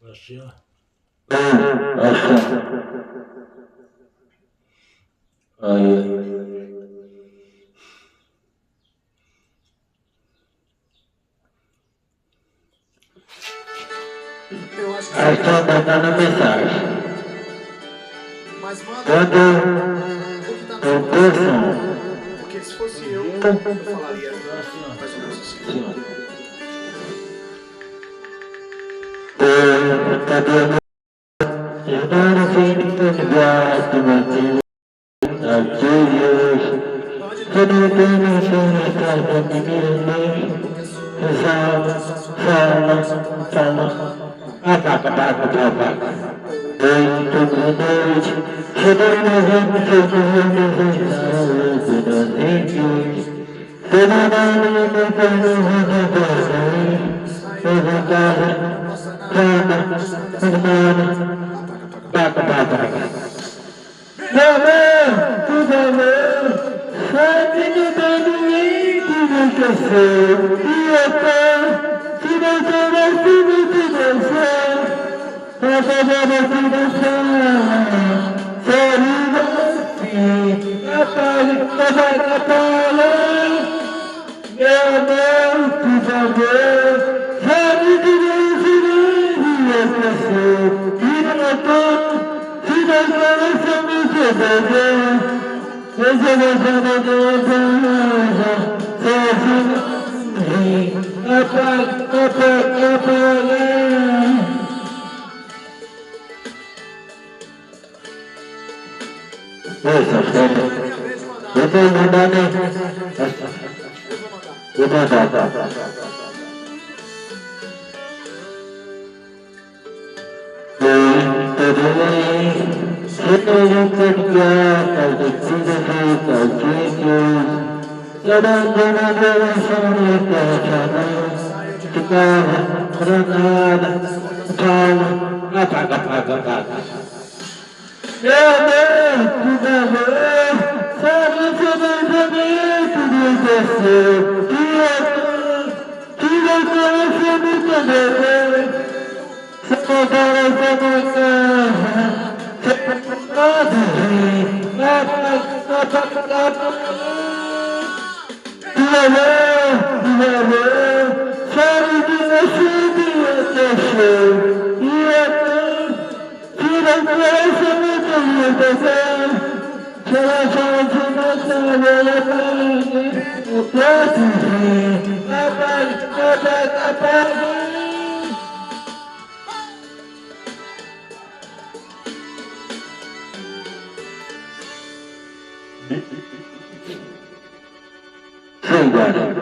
Russia. Oh yeah. Eu acho que Aí seria estou legal. mandando mensagem. Mas manda o que tá no Quando seu eu coração. penso Porque se fosse eu falaria Russia. mais ou menos assim. assim, cadê eu não sei de gato, mas aqui Pode se não, não pode tem não no fazer chão nada na mesmo. casa de mim, Porque fala, a sua voz vai fala, ficar ataca, ataca, ataca. Noite, ou toda noite, chegando na gente, chegando na gente, não passa nada, você não quer saber de nada. Ataca, ataca, ataca. meu amor, por favor, sabe que todo mundo me esqueceu. E eu tô, se não tivesse me esqueceu, pra fazer você dançar. Seria assim, apaga, apaga. Meu Deus, por favor, sabe que não se me esqueceu. E eu tô, se não tivesse me esqueceu. Você não sabe de onde você apaga, apaga, apaga. Nossa, Agora é minha vez de mandar. eu vou mandar, né? Eu vou mandar. Vou mandar, tá. Tudo bem, se não pegar, de tudo feito, eu não vou na direção de Saiu de casa, ficava granada, calma, apaga, apaga, apaga. Meu Deus, por favor, sabe que o pensamento me desceu, que não conhece muito bem, se não conhece muito bem, se pode rir, apaga, por favor, sabe que você me desceu, e eu tira o conhecimento de você. Será que você não sabe o posso ver? Apaga, apaga, apaga. Sim, agora.